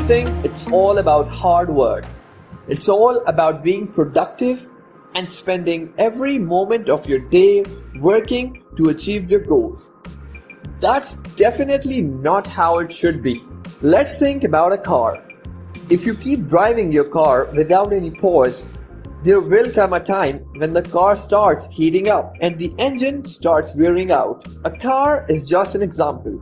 think it's all about hard work. It's all about being productive and spending every moment of your day working to achieve your goals. That's definitely not how it should be. Let's think about a car. If you keep driving your car without any pause, there will come a time when the car starts heating up and the engine starts wearing out. A car is just an example.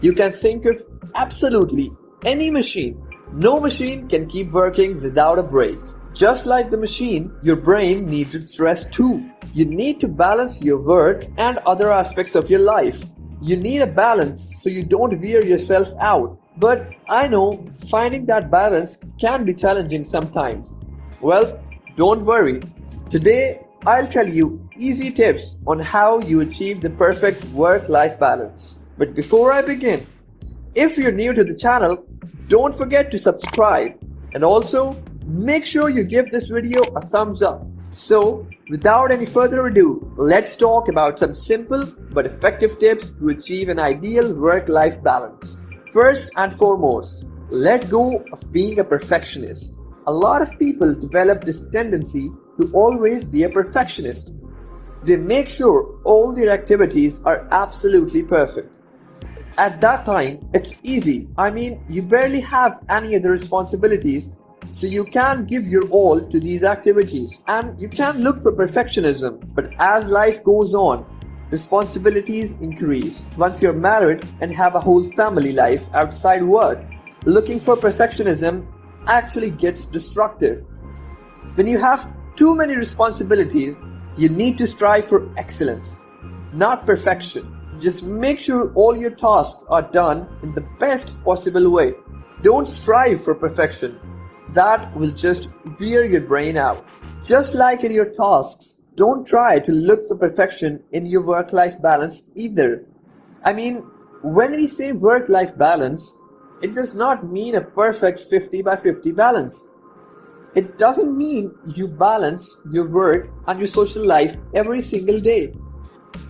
You can think of absolutely any machine. No machine can keep working without a break. Just like the machine, your brain needs rest too. You need to balance your work and other aspects of your life. You need a balance so you don't wear yourself out. But I know finding that balance can be challenging sometimes. Well, don't worry. Today, I'll tell you easy tips on how you achieve the perfect work-life balance. But before I begin, if you're new to the channel, don't forget to subscribe and also make sure you give this video a thumbs up. So, without any further ado, let's talk about some simple but effective tips to achieve an ideal work-life balance. First and foremost, let go of being a perfectionist. A lot of people develop this tendency to always be a perfectionist. They make sure all their activities are absolutely perfect. At that time, it's easy. You barely have any other responsibilities, so you can give your all to these activities. And you can look for perfectionism, but as life goes on, responsibilities increase. Once you're married and have a whole family life outside work, looking for perfectionism actually gets destructive. When you have too many responsibilities, you need to strive for excellence, not perfection. Just make sure all your tasks are done in the best possible way. Don't strive for perfection. That will just wear your brain out. Just like in your tasks, don't try to look for perfection in your work-life balance either. When we say work-life balance, it does not mean a perfect 50-by-50 balance. It doesn't mean you balance your work and your social life every single day.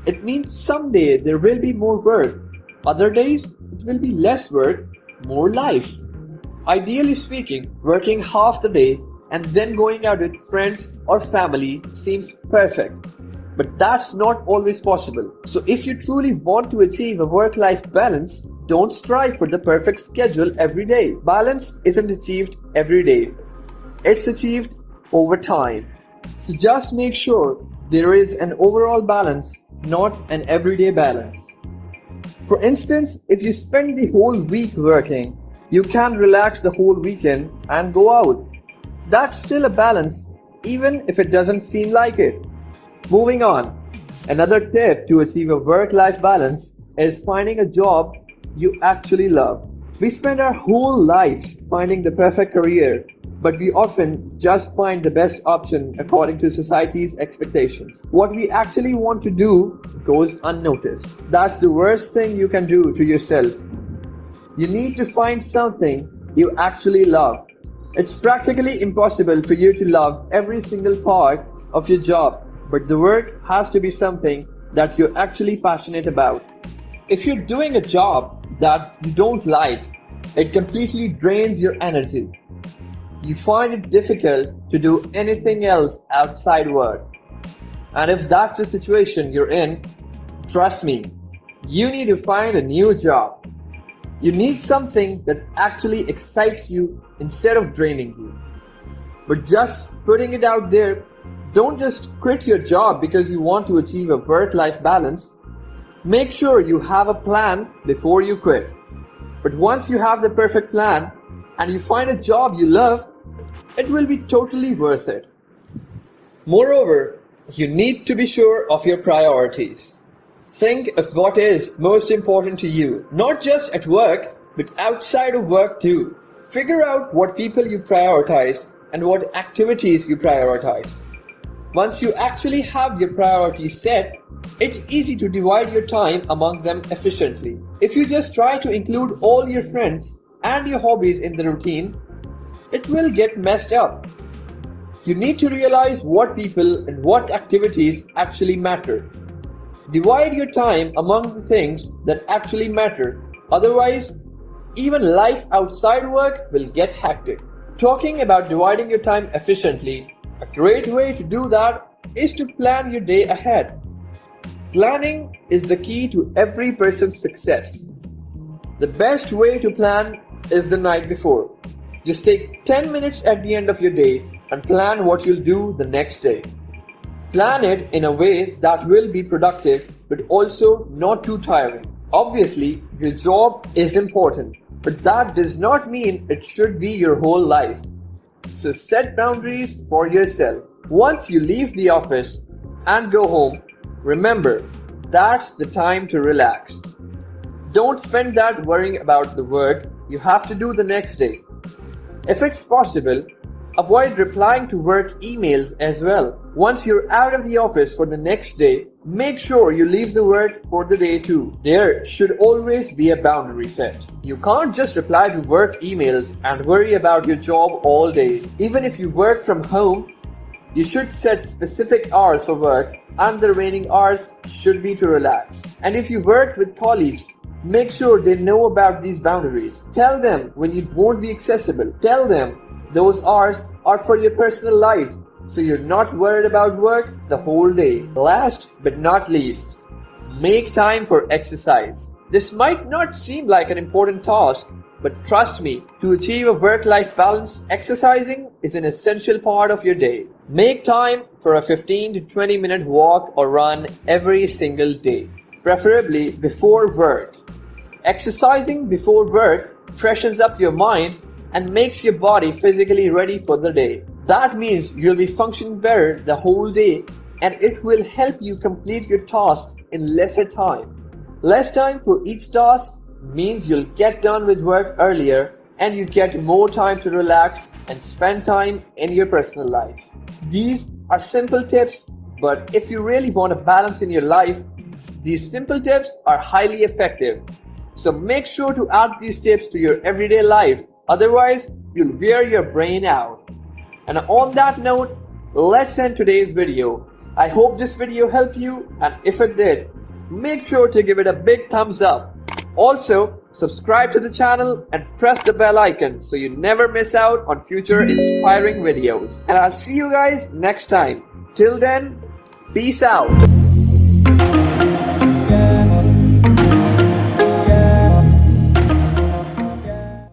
It means someday there will be more work, other days it will be less work, more life. Ideally speaking, working half the day and then going out with friends or family seems perfect. But that's not always possible. So if you truly want to achieve a work-life balance, don't strive for the perfect schedule every day. Balance isn't achieved every day. It's achieved over time. So just make sure there is an overall balance, not an everyday balance. For instance, if you spend the whole week working, you can relax the whole weekend and go out. That's still a balance, even if it doesn't seem like it. Moving on, another tip to achieve a work-life balance is finding a job you actually love. We spend our whole life finding the perfect career, but we often just find the best option according to society's expectations. What we actually want to do goes unnoticed. That's the worst thing you can do to yourself. You need to find something you actually love. It's practically impossible for you to love every single part of your job, but the work has to be something that you're actually passionate about. If you're doing a job that you don't like, it completely drains your energy. You find it difficult to do anything else outside work. And if that's the situation you're in, trust me, you need to find a new job. You need something that actually excites you instead of draining you. But just putting it out there, don't just quit your job because you want to achieve a work-life balance. Make sure you have a plan before you quit. But once you have the perfect plan and you find a job you love, it will be totally worth it. Moreover, you need to be sure of your priorities. Think of what is most important to you, not just at work, but outside of work too. Figure out what people you prioritize and what activities you prioritize. Once you actually have your priorities set, it's easy to divide your time among them efficiently. If you just try to include all your friends and your hobbies in the routine, it will get messed up. You need to realize what people and what activities actually matter. Divide your time among the things that actually matter. Otherwise, Even life outside work will get hectic. Talking about dividing your time efficiently, a great way to do that is to plan your day ahead. Planning is the key to every person's success. The best way to plan is the night before. Just take 10 minutes at the end of your day and plan what you'll do the next day. Plan it in a way that will be productive but also not too tiring. Obviously, your job is important, but that does not mean it should be your whole life. So set boundaries for yourself. Once you leave the office and go home, remember, that's the time to relax. Don't spend that worrying about the work you have to do the next day. If it's possible, avoid replying to work emails as well. Once you're out of the office for the next day, make sure you leave the work for the day too. There should always be a boundary set. You can't just reply to work emails and worry about your job all day. Even if you work from home, you should set specific hours for work and the remaining hours should be to relax. And if you work with colleagues, make sure they know about these boundaries. Tell them when you won't be accessible. Tell them those hours are for your personal life, so you're not worried about work the whole day. Last but not least, make time for exercise. This might not seem like an important task, but trust me, to achieve a work-life balance, exercising is an essential part of your day. Make time for a 15 to 20 minute walk or run every single day, preferably before work. Exercising before work freshens up your mind and makes your body physically ready for the day. That means you'll be functioning better the whole day and it will help you complete your tasks in lesser time. Less time for each task means you'll get done with work earlier and you get more time to relax and spend time in your personal life. These are simple tips, but if you really want a balance in your life, these simple tips are highly effective. So make sure to add these tips to your everyday life, otherwise you'll wear your brain out. And on that note, let's end today's video. I hope this video helped you, and if it did, make sure to give it a big thumbs up. Also, subscribe to the channel and press the bell icon so you never miss out on future inspiring videos. And I'll see you guys next time. Till then, peace out.